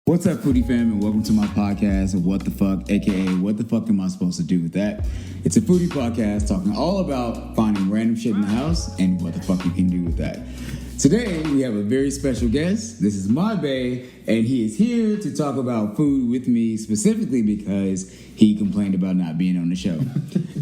What's up, foodie fam, and welcome to my podcast, What the Fuck, aka What the Fuck Am I Supposed to Do with That? It's a foodie podcast talking all about finding random shit in the house and what the fuck you can do with that. Today, we have a very special guest. This is my bae, and he is here to talk about food with me, specifically because he complained about not being on the show.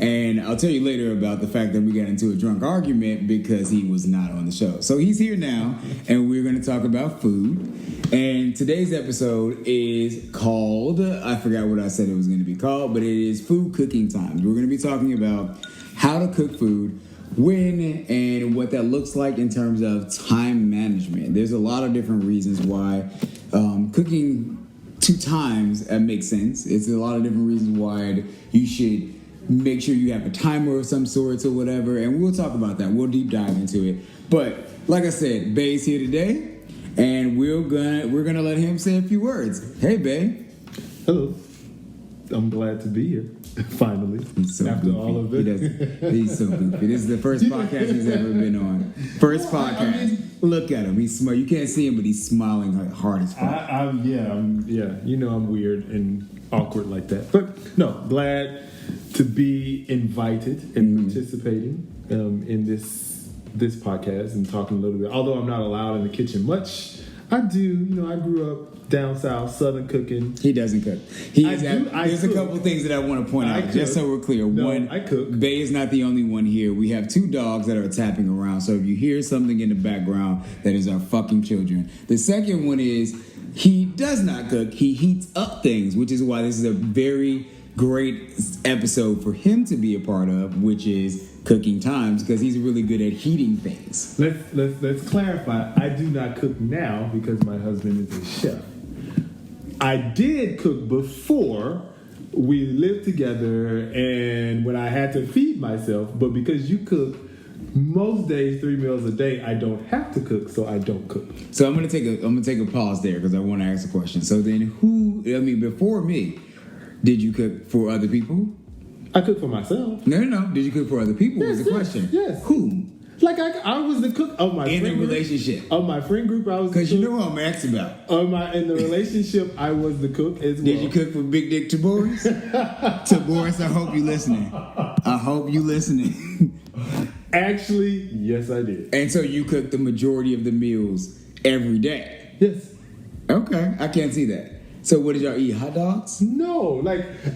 And I'll tell you later about the fact that we got into a drunk argument because he was not on the show. So he's here now, and we're going to talk about food. And today's episode is called, I forgot what I said it was going to be called, but it is Food Cooking Times. We're going to be talking about how to cook food, when, and what that looks like in terms of time management. There's a lot of different reasons why cooking 2 times makes sense. It's a lot of different reasons why you should make sure you have a timer of some sorts or whatever, and we'll talk about that. We'll deep dive into it. But like I said, Bae's here today, and we're gonna let him say a few words. Hey, Bae. Hello. I'm glad to be here. Finally. He's so after goofy. all of it. He's so goofy. This is the first podcast he's ever been on. First podcast. Look at him. He's smart. You can't see him, but he's smiling like hard as fuck. Yeah. You know I'm weird and awkward like that. But no, glad to be invited and participating in this podcast and talking a little bit. Although I'm not allowed in the kitchen much, I do. I grew up down south, southern cooking. He doesn't cook. There's a couple things that I want to point out, just so we're clear. No, one, I cook. Bae is not the only one here. We have 2 dogs that are tapping around, so if you hear something in the background, that is our fucking children. The second one is he does not cook. He heats up things, which is why this is a very great episode for him to be a part of, which is cooking times, because he's really good at heating things. Let's clarify. I do not cook now because my husband is a chef. I did cook before we lived together and when I had to feed myself, but because you cook most days 3 meals a day, I don't have to cook, so I don't cook. So I'm gonna take a pause there because I want to ask a question. So then before me, did you cook for other people? I cook for myself. No. Did you cook for other people? Yes, was the question. Yes. Who? Like I was the cook of my in friend a relationship. Group. Of my friend group, I was because you know what I'm asking about. In the relationship, I was the cook as well. Did you cook for Big Dick Taboris? Taboris, I hope you listening. Actually, yes, I did. And so you cooked the majority of the meals every day. Yes. Okay, I can't see that. So what did y'all eat? Hot dogs? No,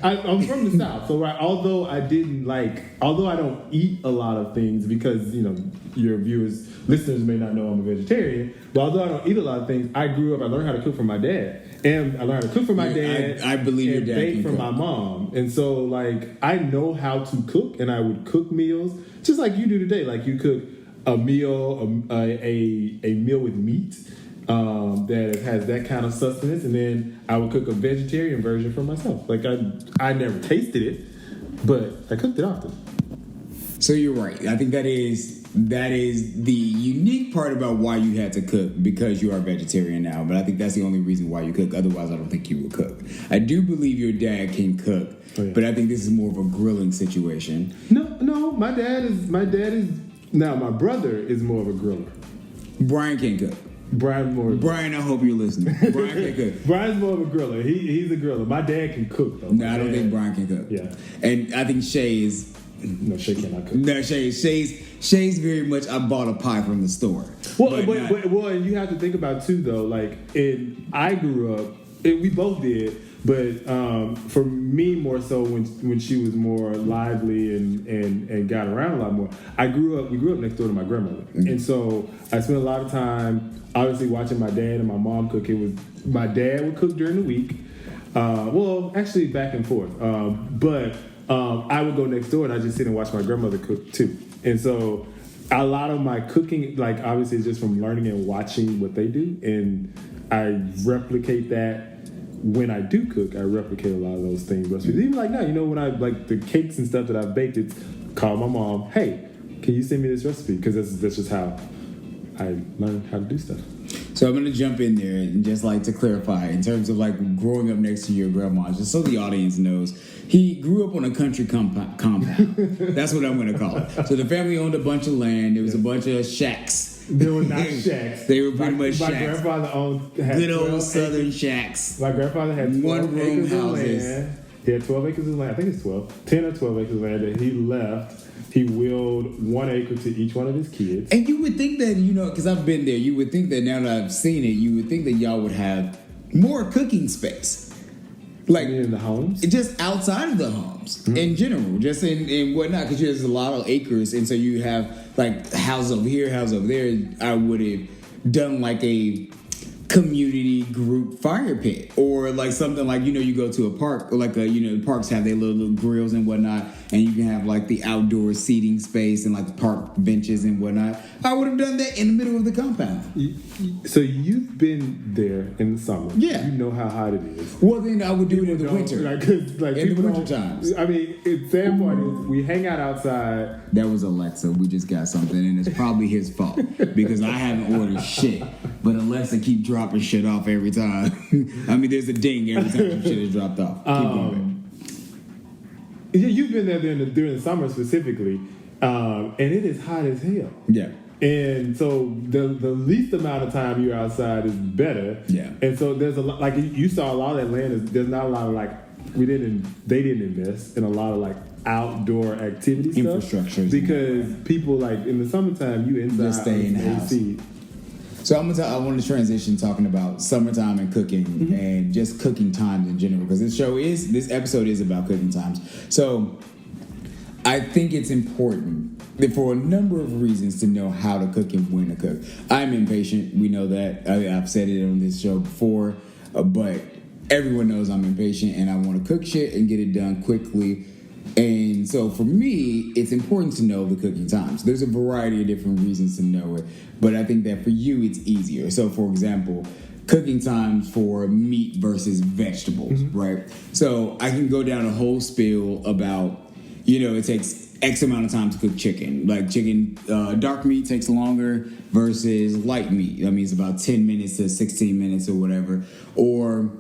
I'm from the South, so although I don't eat a lot of things because your listeners may not know I'm a vegetarian, but although I don't eat a lot of things, I learned how to cook from my dad, and I learned how to cook from my dad. I believe your dad bake can from cook. my mom, and so I know how to cook, and I would cook meals just like you do today. Like you cook a meal, a meal with meat. That has that kind of sustenance, and then I would cook a vegetarian version for myself. I never tasted it, but I cooked it often. So you're right. I think that is the unique part about why you had to cook, because you are a vegetarian now. But I think that's the only reason why you cook. Otherwise, I don't think you would cook. I do believe your dad can cook, but I think this is more of a grilling situation. No, my dad is. Now my brother is more of a griller. Brian can cook. Brian, I hope you're listening. Brian can cook. Brian's more of a griller. He's a griller. My dad can cook, though. No, I don't think Brian can cook. Yeah. And I think Shay is... No, Shay cannot cook. No, Shay's very much, I bought a pie from the store. Well, and you have to think about, too, though, I grew up, we both did, but for me more so when she was more lively and got around a lot more, we grew up next door to my grandmother. Mm-hmm. And so I spent a lot of time obviously watching my dad and my mom cook. My dad would cook during the week. Actually back and forth. But I would go next door and I just sit and watch my grandmother cook too. And so a lot of my cooking, obviously is just from learning and watching what they do. And I replicate that. When I do cook, I replicate a lot of those things. Recipes. Even now, when I the cakes and stuff that I've baked, it's call my mom, hey, can you send me this recipe? Because that's just how I learned how to do stuff. So I'm going to jump in there and just to clarify in terms of growing up next to your grandma, just so the audience knows, he grew up on a country compound. That's what I'm going to call it. So the family owned a bunch of land. There was a bunch of shacks shacks. They were not shacks. They were pretty much my shacks. grandfather had good old 12 southern acres. shacks. My grandfather had 12 one-room acres of houses. land. He had 12 acres of land. I think it's 12. 10 or 12 acres of land that he left. He willed 1 acre to each one of his kids. And you would think that, because I've been there, you would think that now that I've seen it, you would think that y'all would have more cooking space. Like in the homes? Just outside of the homes in general, just in whatnot, because there's a lot of acres, and so you have like house over here, house over there. I would have done like a community group fire pit, or like something like, you go to a park, or like parks have their little grills and whatnot, and you can have like the outdoor seating space and like the park benches and whatnot. I would have done that in the middle of the compound. So you've been there in the summer. Yeah. You know how hot it is. Well, then I would do it in the People winter. don't- In the people winter don't- times. I mean, the sad part is we hang out outside. That was Alexa. We just got something, and it's probably his fault because I haven't ordered shit. But Alexa keep dropping shit off every time. I mean, there's a ding every time some shit is dropped off. Keep going. Yeah, you've been there during the summer specifically, and it is hot as hell. Yeah. And so the least amount of time you're outside is better. Yeah. And so there's a lot, like you saw a lot of Atlanta. There's not a lot of like they didn't invest in a lot of like outdoor activity Infrastructure. because people like in the summertime you inside Just stay in the house. AC. So I want to transition talking about summertime and cooking and just cooking times in general, because this episode is about cooking times. So I think it's important that for a number of reasons to know how to cook and when to cook. I'm impatient. We know that. I've said it on this show before, but everyone knows I'm impatient and I want to cook shit and get it done quickly. And so for me, it's important to know the cooking times. There's a variety of different reasons to know it, but I think that for you, it's easier. So for example, cooking times for meat versus vegetables, right? So I can go down a whole spiel about, it takes X amount of time to cook chicken. Like chicken, dark meat takes longer versus light meat. That means about 10 minutes to 16 minutes or whatever. Or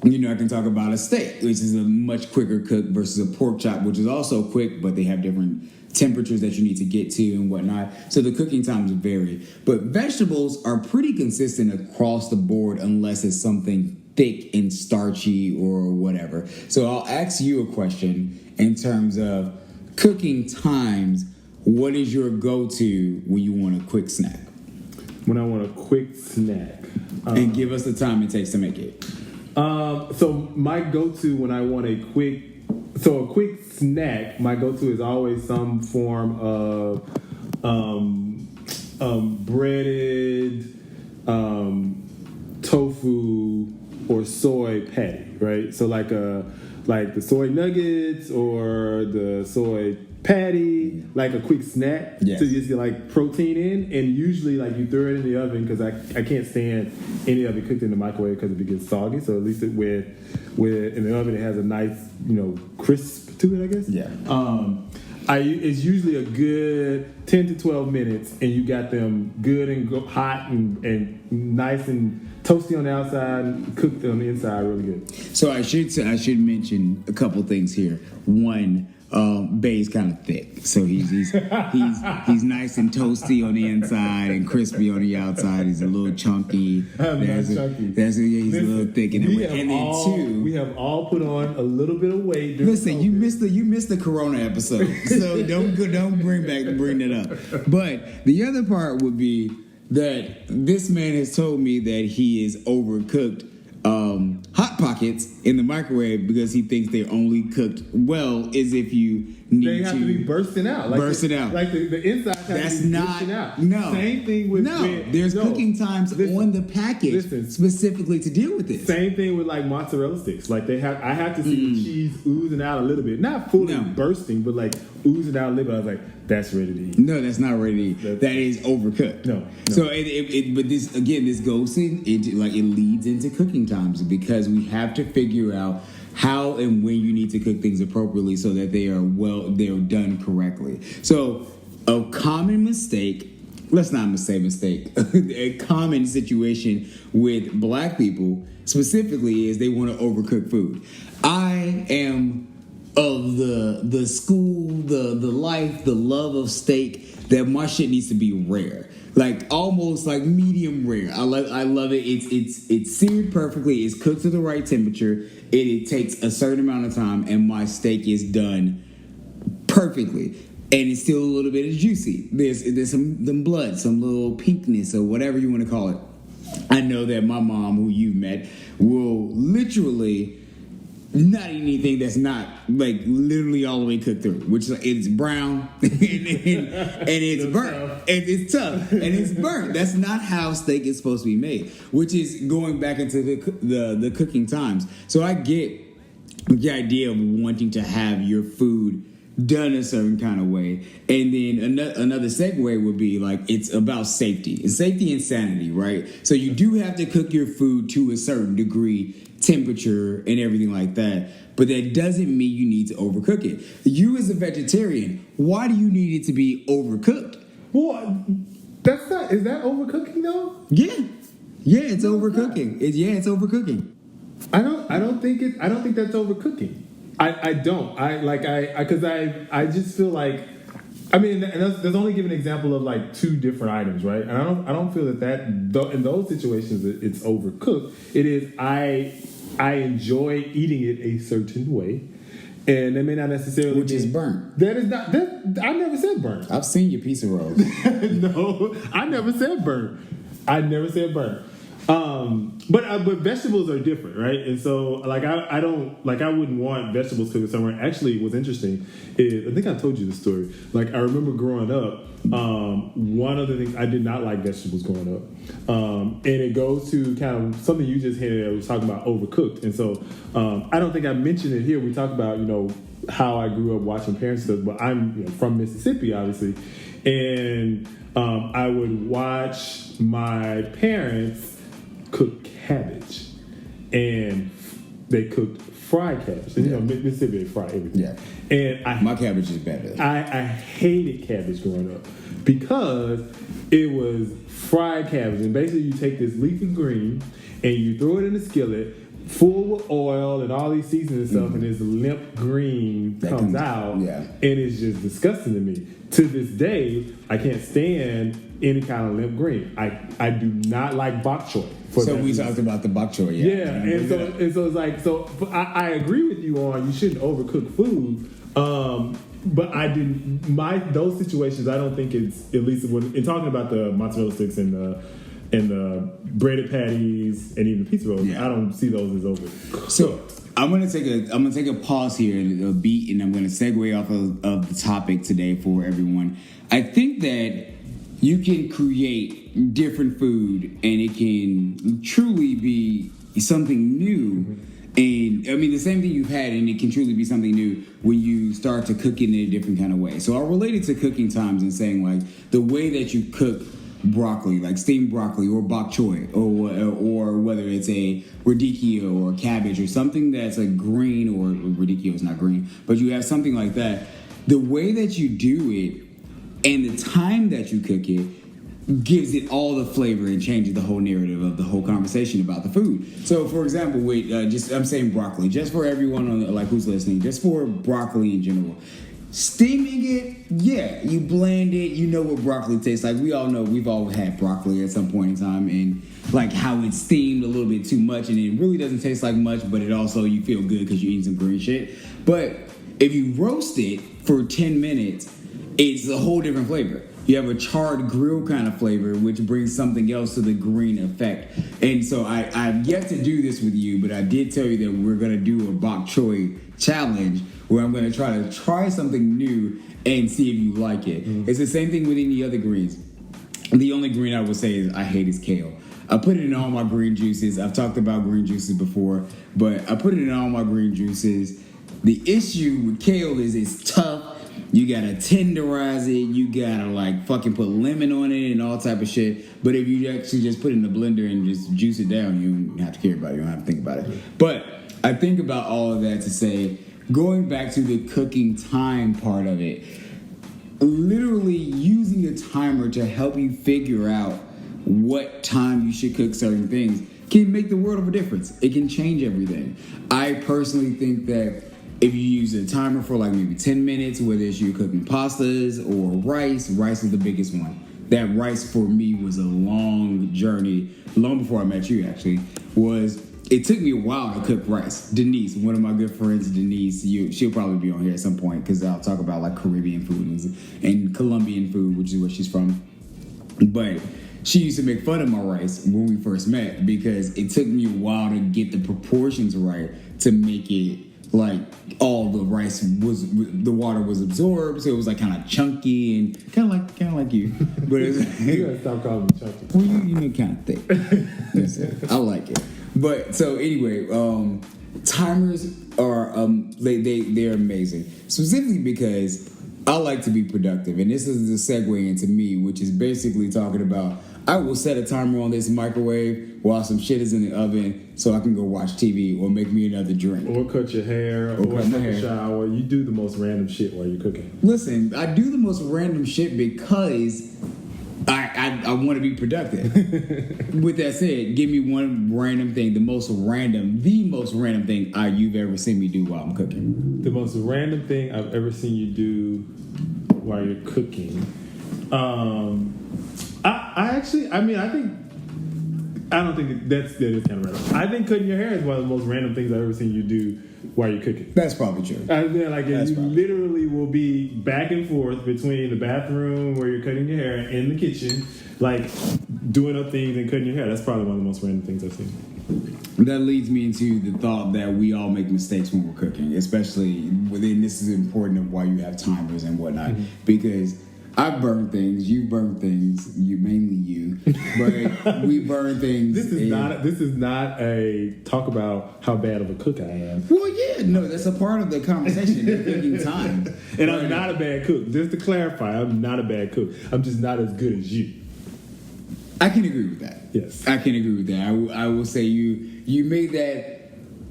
I can talk about a steak, which is a much quicker cook versus a pork chop, which is also quick, but they have different temperatures that you need to get to and whatnot. So the cooking times vary. But vegetables are pretty consistent across the board unless it's something thick and starchy or whatever. So I'll ask you a question in terms of cooking times. What is your go-to when you want a quick snack? When I want a quick snack. And give us the time it takes to make it. So my go-to when I want a quick snack, my go-to is always some form of breaded tofu or soy patty, right? So like the soy nuggets or the soy patty, like a quick snack to just get like protein in, and usually like you throw it in the oven because I can't stand any of it cooked in the microwave because it gets soggy. So at least with in the oven it has a nice crisp to it, I guess. Yeah. It's usually a good 10 to 12 minutes, and you got them good and hot and nice and toasty on the outside, and cooked on the inside really good. So I should mention a couple things here. One, Bay's kind of thick, so he's nice and toasty on the inside and crispy on the outside. He's a little chunky. He's a little thick in it. And then two, we have all put on a little bit of weight. Listen, you missed the Corona episode, so don't bring that up. But the other part would be that this man has told me that he is overcooked Hot Pockets in the microwave because he thinks they're only cooked well as if you need they have to be bursting out. Like bursting out. Like the inside has That's to be not bursting out. no. Same thing with There's cooking times on the package specifically to deal with this. Same thing with like mozzarella sticks. Like I have to see the cheese oozing out a little bit, not fully bursting, but like oozing out a little bit. I was like, that's ready to eat. No, that's not ready to eat. That is overcooked. No. So but this goes in. It leads into cooking times because we have to figure out how and when you need to cook things appropriately so that they're done correctly. So a common mistake, let's not say mistake, a common situation with black people specifically is they want to overcook food. I am of the school, the life, the love of steak, that my shit needs to be rare. Like almost like medium rare. I love it. It's seared perfectly. It's cooked to the right temperature. It takes a certain amount of time, and my steak is done perfectly. And it's still a little bit of juicy. There's some blood, some little pinkness, or whatever you want to call it. I know that my mom, who you've met, will literally not eat anything that's not like literally all the way cooked through, which it's brown and it's burnt and it's tough and it's burnt. That's not how steak is supposed to be made, which is going back into the cooking times. So I get the idea of wanting to have your food done a certain kind of way. And then another segue would be like, it's about safety. It's safety and sanity, right? So you do have to cook your food to a certain degree, temperature and everything like that, but that doesn't mean you need to overcook it. You as a vegetarian, why do you need it to be overcooked? Well, is that overcooking though? Yeah, it's overcooking. It's overcooking. I don't think that's overcooking. I don't. Because I just feel like, I mean, and there's only given an example of like 2 different items, right? And I don't feel that in those situations it's overcooked. It is I enjoy eating it a certain way, and that may not necessarily which is burnt. That is not. I never said burnt. I've seen your pizza rolls. No, I never said burnt. But vegetables are different, right? And so like I wouldn't want vegetables cooked somewhere. Actually, what's interesting is I think I told you the story. Like I remember growing up, one of the things I did not like vegetables growing up, and it goes to kind of something you just hinted at. Was talking about overcooked, and so I don't think I mentioned it here. We talked about how I grew up watching parents cook, but I'm from Mississippi, obviously, and I would watch my parents cook cabbage, and they cooked fried cabbage. And, Mississippi, they fry everything. Yeah. And my cabbage is better. I hated cabbage growing up because it was fried cabbage, and basically you take this leafy green and you throw it in the skillet full with oil and all these seasonings and stuff, and this limp green comes out, and it's just disgusting to me. To this day, I can't stand any kind of limp green. I do not like Bok Choy. So we talked about the Bok Choy, and so it's like, so I agree with you on you shouldn't overcook food. But I didn't. Those situations, I don't think it's, at least when in talking about the mozzarella sticks and the breaded patties and even pizza rolls, I don't see those as overcooked. So I'm gonna take a pause here and a beat, and I'm gonna segue off of the topic today for everyone. I think that you can create different food, and it can truly be something new. Mm-hmm. And I mean, the same thing you've had, and it can truly be something new when you start to cook it in a different kind of way. So I'll relate it to cooking times and saying, like, the way that you cook broccoli, like steamed broccoli or bok choy, or whether it's a radicchio or cabbage or something that's a green, or radicchio is not green, but you have something like that. The way that you do it and the time that you cook it gives it all the flavor and changes the whole narrative of the whole conversation about the food. So, for example, with I'm saying broccoli, just for everyone on like who's listening, just for broccoli in general. Steaming it, you blend it, you know what broccoli tastes like. We all know, we've all had broccoli at some point in time, and like how it's steamed a little bit too much, and it really doesn't taste like much, but it also, you feel good because you're eating some green shit. But if you roast it for 10 minutes, it's a whole different flavor. You have a charred grill kind of flavor, which brings something else to the green effect. And so I've yet to do this with you, but I did tell you that we're going to do a Bok Choy challenge where I'm going to try something new and see if you like it. Mm-hmm. It's the same thing with any other greens. The only green I would say is I hate is kale. I put it in all my green juices. I've talked about green juices before, but I put it in all my green juices. The issue with kale is it's tough. You gotta tenderize it. You gotta like fucking put lemon on it and all type of shit. But if you actually just put it in the blender and just juice it down, you don't have to care about it. You don't have to think about it. But I think about all of that to say, going back to the cooking time part of it, literally using a timer to help you figure out what time you should cook certain things can make the world of a difference. It can change everything. I personally think that if you use a timer for like maybe 10 minutes, whether it's you cooking pastas or rice is the biggest one. That rice for me was a long journey, long before I met you actually, it took me a while to cook rice. Denise, one of my good friends, Denise, she'll probably be on here at some point because I'll talk about like Caribbean food and Colombian food, which is where she's from. But she used to make fun of my rice when we first met because it took me a while to get the proportions right to make it like all the rice the water was absorbed, so it was like kind of chunky and kind of like you. But it was, you gotta stop calling me chunky. Well, you know, kind of thick. I like it. But so anyway, timers are they're amazing, specifically because I like to be productive, and this is the segue into me, which is basically talking about I will set a timer on this microwave while some shit is in the oven so I can go watch TV or make me another drink. Or cut your hair, or take a shower. You do the most random shit while you're cooking. Listen, I do the most random shit because I want to be productive. With that said, give me one random thing, the most random thing you've ever seen me do while I'm cooking. The most random thing I've ever seen you do while you're cooking. I don't think that is kind of random. I think cutting your hair is one of the most random things I've ever seen you do while you're cooking. That's probably true. You literally will be back and forth between the bathroom where you're cutting your hair and the kitchen, like doing up things and cutting your hair. That's probably one of the most random things I've seen. That leads me into the thought that we all make mistakes when we're cooking, especially within this is important of why you have timers and whatnot, because I burn things, you burn things, mainly you, but we burn things. This is not a talk about how bad of a cook I am. Well, yeah, no, that's a part of the conversation. They're cooking time. And I'm not a bad cook. Just to clarify, I'm not a bad cook. I'm just not as good as you. I can agree with that. Yes. I can agree with that. I will say you made that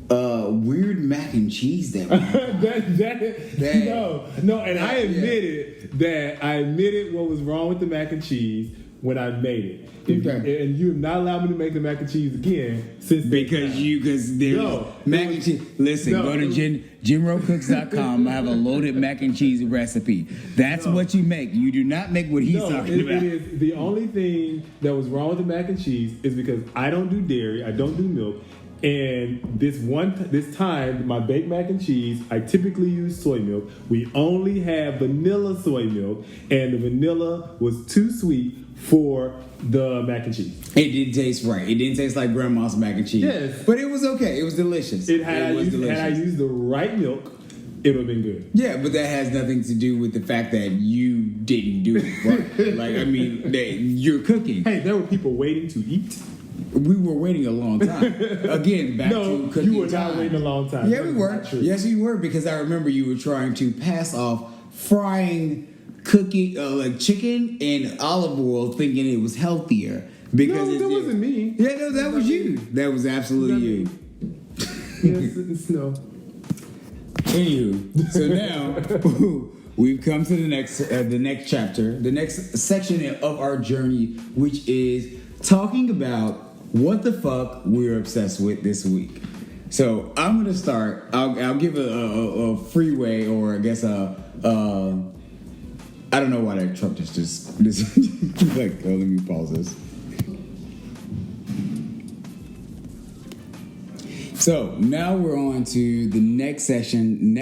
weird mac and cheese that No, and I admitted what was wrong with the mac and cheese when I made it. And you have not allowed me to make the mac and cheese again since because there's mac and cheese. Listen, go to GinRoeCooks.com. I have a loaded mac and cheese recipe. That's what you make. You do not make what he's talking about. It is the only thing that was wrong with the mac and cheese is because I don't do dairy, I don't do milk. And this time, my baked mac and cheese, I typically use soy milk. We only have vanilla soy milk, and the vanilla was too sweet for the mac and cheese. It didn't taste right. It didn't taste like grandma's mac and cheese. Yes. But it was okay. It was delicious. Had I used the right milk, it would have been good. Yeah, but that has nothing to do with the fact that you didn't do it right. You're cooking. Hey, there were people waiting to eat. We were waiting a long time. Again, back to cooking. You were not waiting a long time. Yeah, we were. Yes, you were, because I remember you were trying to pass off frying like chicken in olive oil, thinking it was healthier. Because that wasn't me. Yeah, no, that was you. That was absolutely you. Yes, no. Anywho, so now we've come to the next chapter, the next section of our journey, which is talking about what the fuck we're obsessed with this week. So I'm gonna start. I'll give a freeway, or I guess I don't know why that truck just like. Oh, let me pause this. So now we're on to the next section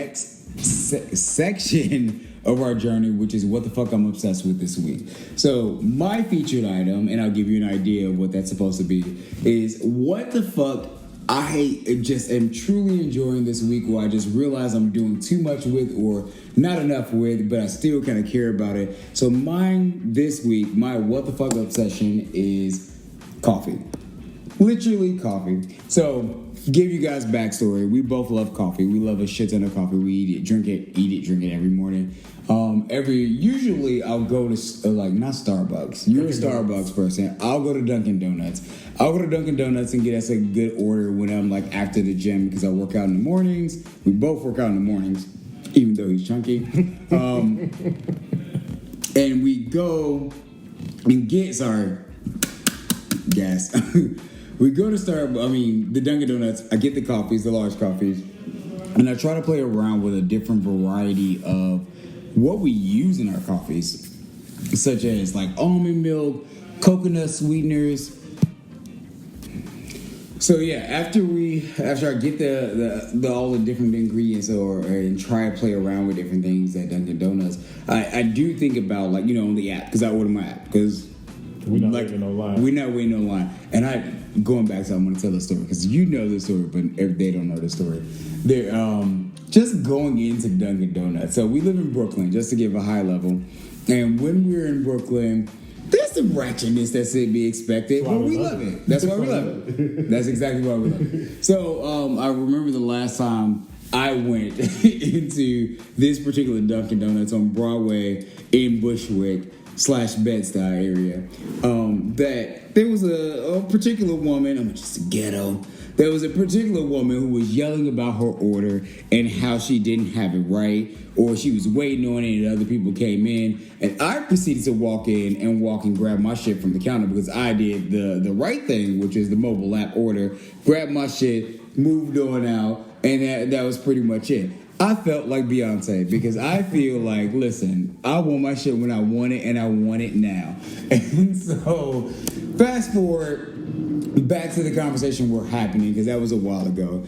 of our journey, which is what the fuck I'm obsessed with this week. So my featured item, and I'll give you an idea of what that's supposed to be, is what the fuck I just am truly enjoying this week, where I just realize I'm doing too much with or not enough with, but I still kind of care about it. So mine this week, my what the fuck obsession is coffee. Literally coffee. So give you guys backstory. We both love coffee. We love a shit ton of coffee. We eat it, drink it every morning. Usually I'll go to not Starbucks. You're a Starbucks person. I'll go to Dunkin' Donuts. And get us a good order when I'm like after the gym, because I work out in the mornings. We both work out in the mornings, even though he's chunky. And we go and get gas. We go to the Dunkin' Donuts. I get the coffees, the large coffees. And I try to play around with a different variety of what we use in our coffees, such as like almond milk, coconut sweeteners. So yeah, after I get the all the different ingredients and try to play around with different things at Dunkin' Donuts, I do think about, like, on the app, because I order my app because we're not waiting on line. We're not waiting on line. And going back to, I'm going to tell the story because you know the story, but they don't know the story. They're just going into Dunkin' Donuts. So we live in Brooklyn, just to give a high level. And when we're in Brooklyn, there's some ratchetness that's to be expected, but we love it. That's why we love it. That's exactly why we love it. So I remember the last time I went into this particular Dunkin' Donuts on Broadway in Bushwick / Bed-Stuy area, that there was a particular woman, I'm just ghetto, there was a particular woman who was yelling about her order and how she didn't have it right, or she was waiting on it and other people came in, and I proceeded to walk in and grab my shit from the counter because I did the right thing, which is the mobile app order, grabbed my shit, moved on out, and that was pretty much it. I felt like Beyonce because I feel like, listen, I want my shit when I want it, and I want it now. And so, fast forward back to the conversation we're happening, because that was a while ago.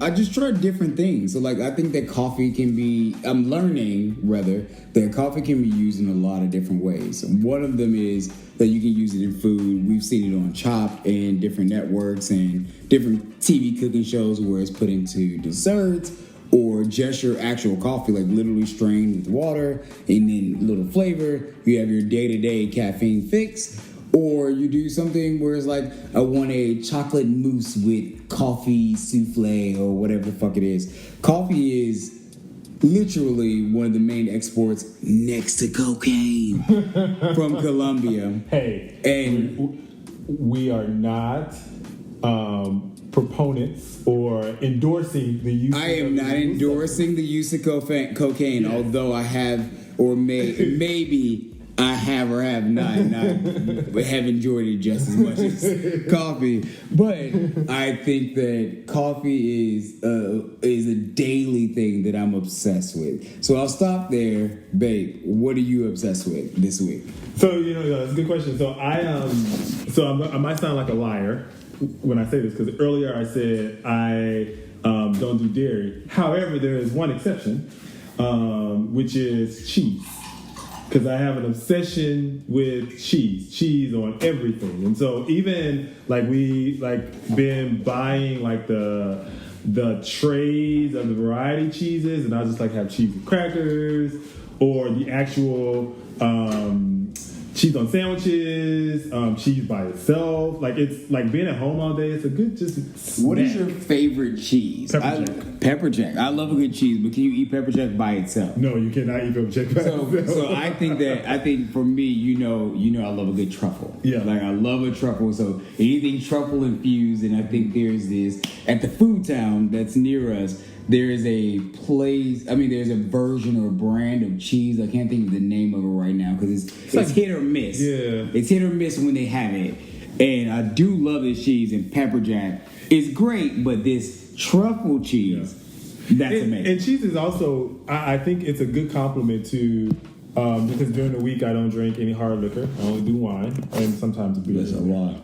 I just tried different things. So, like, I think that coffee can be, I'm learning, rather, that coffee can be used in a lot of different ways. One of them is that you can use it in food. We've seen it on Chopped and different networks and different TV cooking shows where it's put into desserts, or just your actual coffee, like literally strained with water and then a little flavor. You have your day-to-day caffeine fix. Or you do something where it's like, I want a chocolate mousse with coffee souffle or whatever the fuck it is. Coffee is literally one of the main exports next to cocaine from Colombia. Hey, and we are not proponents or endorsing the use. I am not endorsing the use of cocaine, yes. Although I have, or maybe I have or have not have enjoyed it just as much as coffee. But I think that coffee is a daily thing that I'm obsessed with. So I'll stop there, babe. What are you obsessed with this week? So that's a good question. So I might sound like a liar when I say this, because earlier I said I don't do dairy. However, there is one exception, which is cheese. Because I have an obsession with cheese on everything. And so even we been buying the trays of the variety cheeses, and I just have cheese with crackers, or the actual cheese on sandwiches, cheese by itself. It's like being at home all day. It's a good just snack. What is your favorite cheese? Pepper jack. I love a good cheese, but can you eat pepper jack by itself? No, you cannot eat pepper jack by itself. So I think for me, I love a good truffle. Yeah. I love a truffle. So anything truffle infused, and I think there's this at the food town that's near us. There is a place, there's a version or brand of cheese. I can't think of the name of it right now because it's hit or miss. Yeah. It's hit or miss when they have it. And I do love this cheese, and pepper jack is great, but this truffle cheese, that's amazing. And cheese is also, I think it's a good compliment to, because during the week I don't drink any hard liquor. I only do wine and sometimes beer. That's a lot.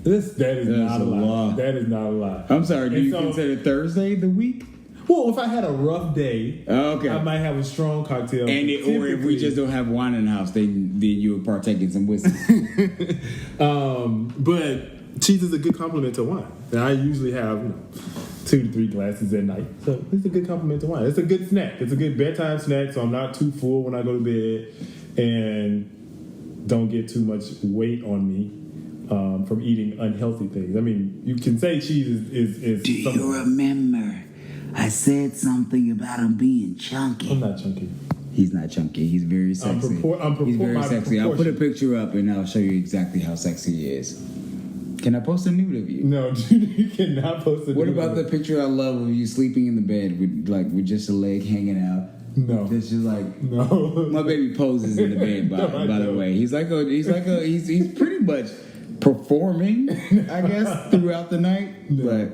That is not a lie. That is not a lie. I'm sorry, do you consider Thursday the week? Well, if I had a rough day, okay, I might have a strong cocktail. Or if we just don't have wine in the house, then you would partake in some whiskey. But cheese is a good compliment to wine. And I usually have 2 to 3 glasses at night. So it's a good compliment to wine. It's a good snack. It's a good bedtime snack, so I'm not too full when I go to bed and don't get too much weight on me. From eating unhealthy things. You can say cheese is do you remember I said something about him being chunky? I'm not chunky. He's not chunky. He's very sexy. He's very sexy. I'll put a picture up and I'll show you exactly how sexy he is. Can I post a nude of you? No, you cannot post a nude. What about the picture I love of you sleeping in the bed with just a leg hanging out? No, it's just no. My baby poses in the bed. By the way, he's pretty much performing, I guess, throughout the night. No. But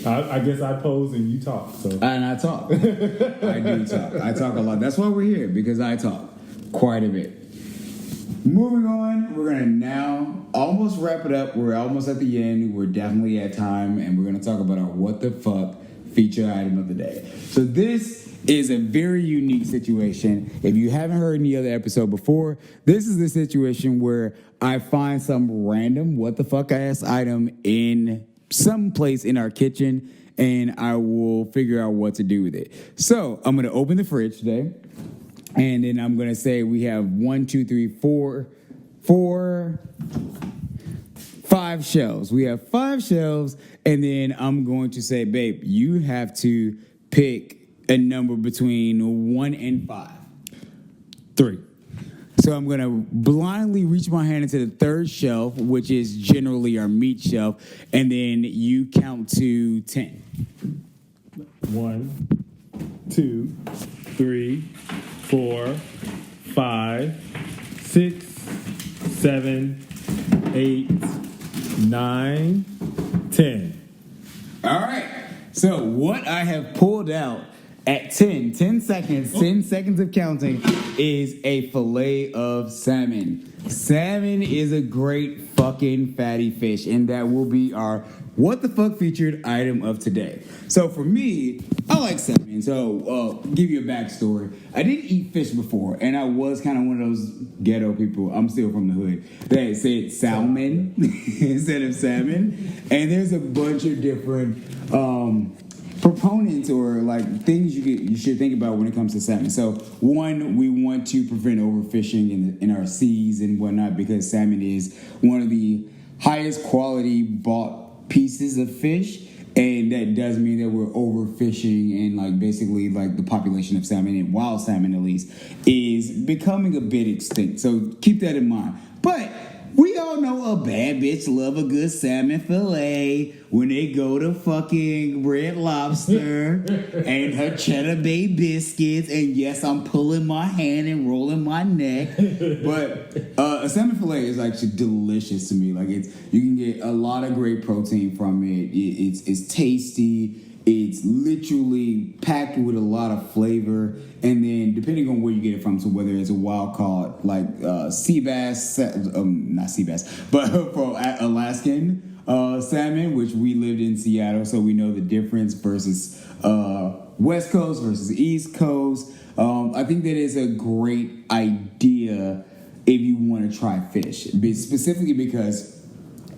I guess I pose and you talk. So. And I talk. I do talk. I talk a lot. That's why we're here, because I talk quite a bit. Moving on, we're going to now almost wrap it up. We're almost at the end. We're definitely at time, and we're going to talk about our what the fuck featured item of the day. So this is a very unique situation. If you haven't heard any other episode before, this is the situation where I find some random what the fuck ass item in some place in our kitchen, and I will figure out what to do with it. So I'm going to open the fridge today, and then I'm going to say we have 5 shelves. We have 5 shelves, and then I'm going to say, babe, you have to pick a number between 1 and 5. 3. So I'm going to blindly reach my hand into the 3rd shelf, which is generally our meat shelf, and then you count to 10. 1, 2, 3, 4, 5, 6, 7, 8, 9, 10. All right. So what I have pulled out at 10 seconds of counting, is a fillet of salmon. Salmon is a great fucking fatty fish, and that will be our what the fuck featured item of today. So for me, I like salmon. So give you a backstory. I didn't eat fish before, and I was kind of one of those ghetto people. I'm still from the hood that said salmon instead of salmon. And there's a bunch of different proponents or like things you should think about when it comes to salmon. So one, we want to prevent overfishing in our seas and whatnot, because salmon is one of the highest quality bought pieces of fish, and that does mean that we're overfishing, and like basically like the population of salmon, and wild salmon at least, is becoming a bit extinct. So keep that in mind. But we all know a bad bitch love a good salmon fillet when they go to fucking Red Lobster and her Cheddar Bay biscuits. And yes, I'm pulling my hand and rolling my neck. But a salmon fillet is actually delicious to me. Like you can get a lot of great protein from it. It's tasty. It's literally packed with a lot of flavor, and then depending on where you get it from, so whether it's a wild caught like sea bass, not sea bass, but for Alaskan salmon, which we lived in Seattle, so we know the difference versus West Coast versus East Coast. I think that is a great idea if you want to try fish, specifically because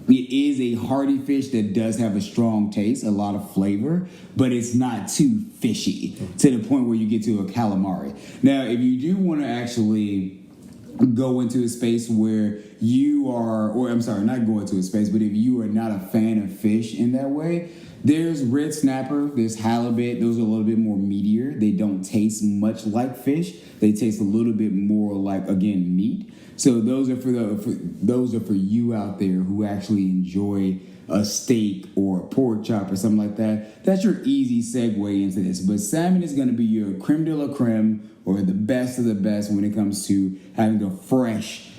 it is a hearty fish that does have a strong taste, a lot of flavor, but it's not too fishy to the point where you get to a calamari. Now, if you do want to actually go into a space where you are, or I'm sorry, not go into a space, but if you are not a fan of fish in that way, there's red snapper, there's halibut. Those are a little bit more meatier. They don't taste much like fish. They taste a little bit more like, again, meat. So those are for you out there who actually enjoy a steak or a pork chop or something like that. That's your easy segue into this. But salmon is going to be your creme de la creme, or the best of the best when it comes to having a fresh,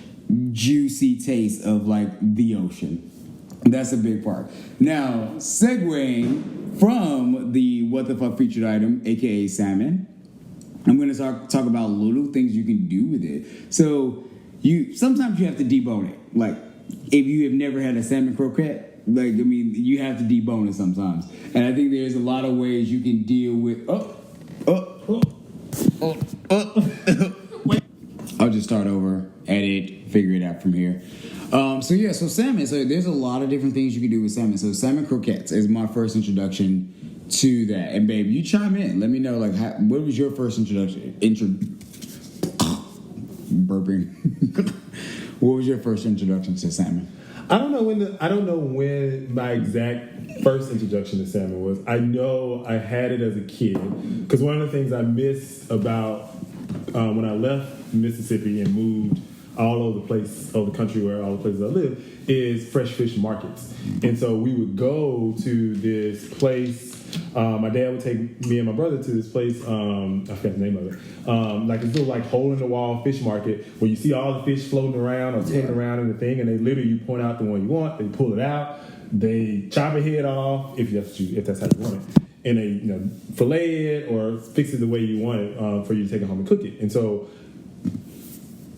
juicy taste of like the ocean. That's a big part. Now, segueing from the what the fuck featured item, aka salmon, I'm going to talk about little things you can do with it. So sometimes you have to debone it. Like, if you have never had a salmon croquette, like, I mean, you have to debone it sometimes. And I think there's a lot of ways you can deal with. I'll just start over, edit, figure it out from here. So salmon. So there's a lot of different things you can do with salmon. So salmon croquettes is my first introduction to that. And babe, you chime in. Let me know, like, what was your first introduction? Burping. What was your first introduction to salmon? I don't know when my exact first introduction to salmon was. I know I had it as a kid, because one of the things I miss about when I left Mississippi and moved all over the country where all the places I live, is fresh fish markets. And so we would go to this place. My dad would take me and my brother to this place. I forgot the name of it. Like this little like hole in the wall fish market where you see all the fish floating around or swimming around in the thing, and they literally, you point out the one you want, they pull it out, they chop a head off if that's how you want it, and they fillet it or fix it the way you want it for you to take it home and cook it. And so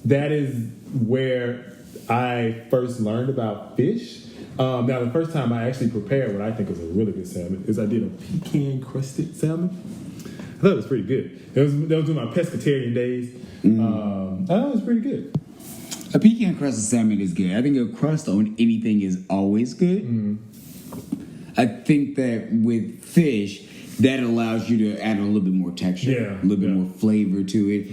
that is where I first learned about fish. Now, the first time I actually prepared what I think was a really good salmon is I did a pecan crusted salmon. I thought it was pretty good. That was in my pescatarian days. I thought it was pretty good. A pecan crusted salmon is good. I think a crust on anything is always good. I think that with fish, that allows you to add a little bit more texture, a little bit more flavor to it.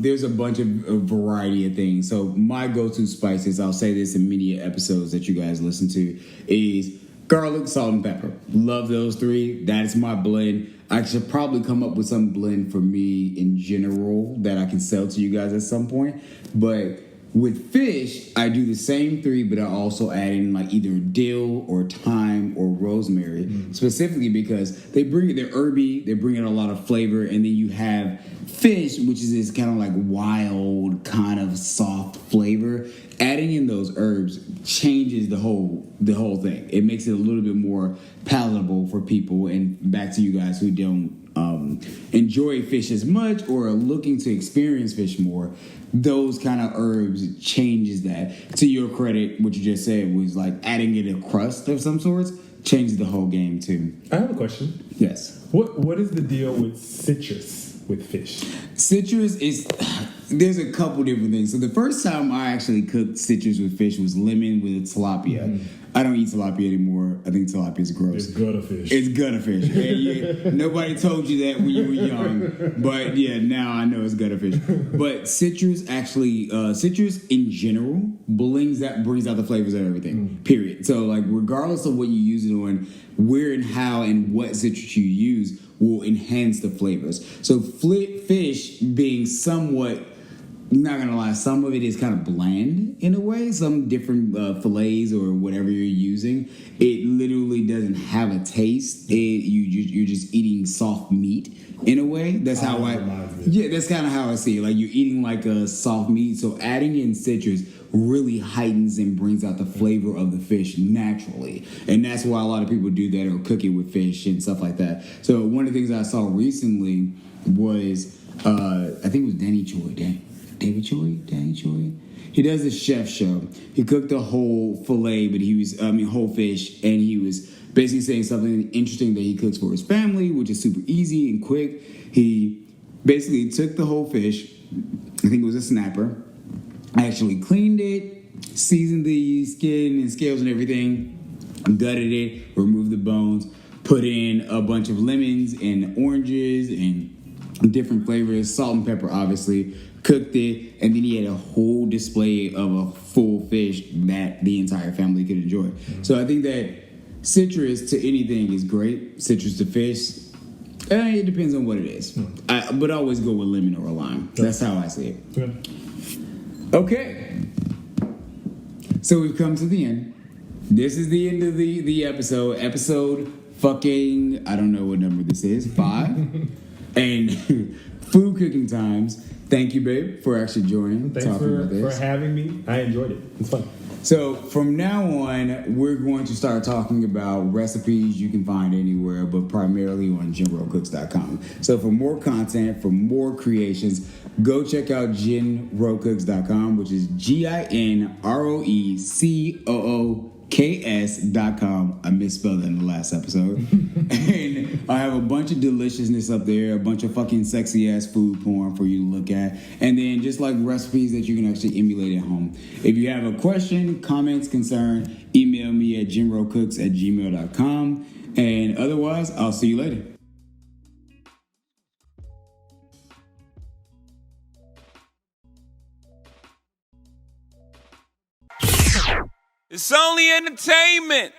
There's a bunch of a variety of things. So my go-to spices, I'll say this in many episodes that you guys listen to, is garlic, salt, and pepper. Love those three. That is my blend. I should probably come up with some blend for me in general that I can sell to you guys at some point. But with fish, I do the same three, but I also add in like either dill or thyme or rosemary, specifically because they're herby, they bring in a lot of flavor, and then you have fish, which is this kind of like wild, kind of soft flavor. Adding in those herbs changes the whole thing. It makes it a little bit more palatable for people. And back to you guys who don't enjoy fish as much or are looking to experience fish more, those kind of herbs changes that. To your credit, what you just said was like adding it a crust of some sorts changes the whole game too. I have a question. Yes. What is the deal with citrus with fish? Citrus is, there's a couple different things. So the first time I actually cooked citrus with fish was lemon with tilapia. I don't eat tilapia anymore. I think tilapia is gross. It's gutter fish. It's gutter fish. Nobody told you that when you were young. But yeah, now I know it's gutter fish. But citrus actually, citrus in general brings out the flavors of everything. Period. So like regardless of what you use it on, where and how and what citrus you use will enhance the flavors. So fish being somewhat, not gonna lie, some of it is kind of bland in a way. Some different fillets or whatever you're using, it literally doesn't have a taste. You're just eating soft meat in a way. That's how that's kind of how I see it. Like you're eating like a soft meat. So adding in citrus really heightens and brings out the flavor of the fish naturally. And that's why a lot of people do that or cook it with fish and stuff like that. So one of the things I saw recently was, I think it was Danny Choi. He does a chef show. He cooked a whole fillet, but whole fish, and he was basically saying something interesting that he cooks for his family, which is super easy and quick. He basically took the whole fish, I think it was a snapper, actually cleaned it, seasoned the skin and scales and everything, gutted it, removed the bones, put in a bunch of lemons and oranges and different flavors, salt and pepper obviously, cooked it, and then he had a whole display of a full fish that the entire family could enjoy. So I think that citrus to anything is great. Citrus to fish, it depends on what it is. But I always go with lemon or a lime. That's how I see it. Okay. So we've come to the end. This is the end of the episode. Episode fucking, I don't know what number this is, 5. And food cooking times. Thank you, babe, for actually joining. Thanks for having me. I enjoyed it. It's fun. So from now on, we're going to start talking about recipes you can find anywhere, but primarily on GinRoeCooks.com. So for more content, for more creations, go check out GinRoeCooks.com, which is GinRoeCooks.com. I misspelled that in the last episode. And I have a bunch of deliciousness up there, a bunch of fucking sexy ass food porn for you to look at, and then just like recipes that you can actually emulate at home. If you have a question, comments, concern, email me at GinRoeCooks@gmail.com. And otherwise, I'll see you later. It's only entertainment.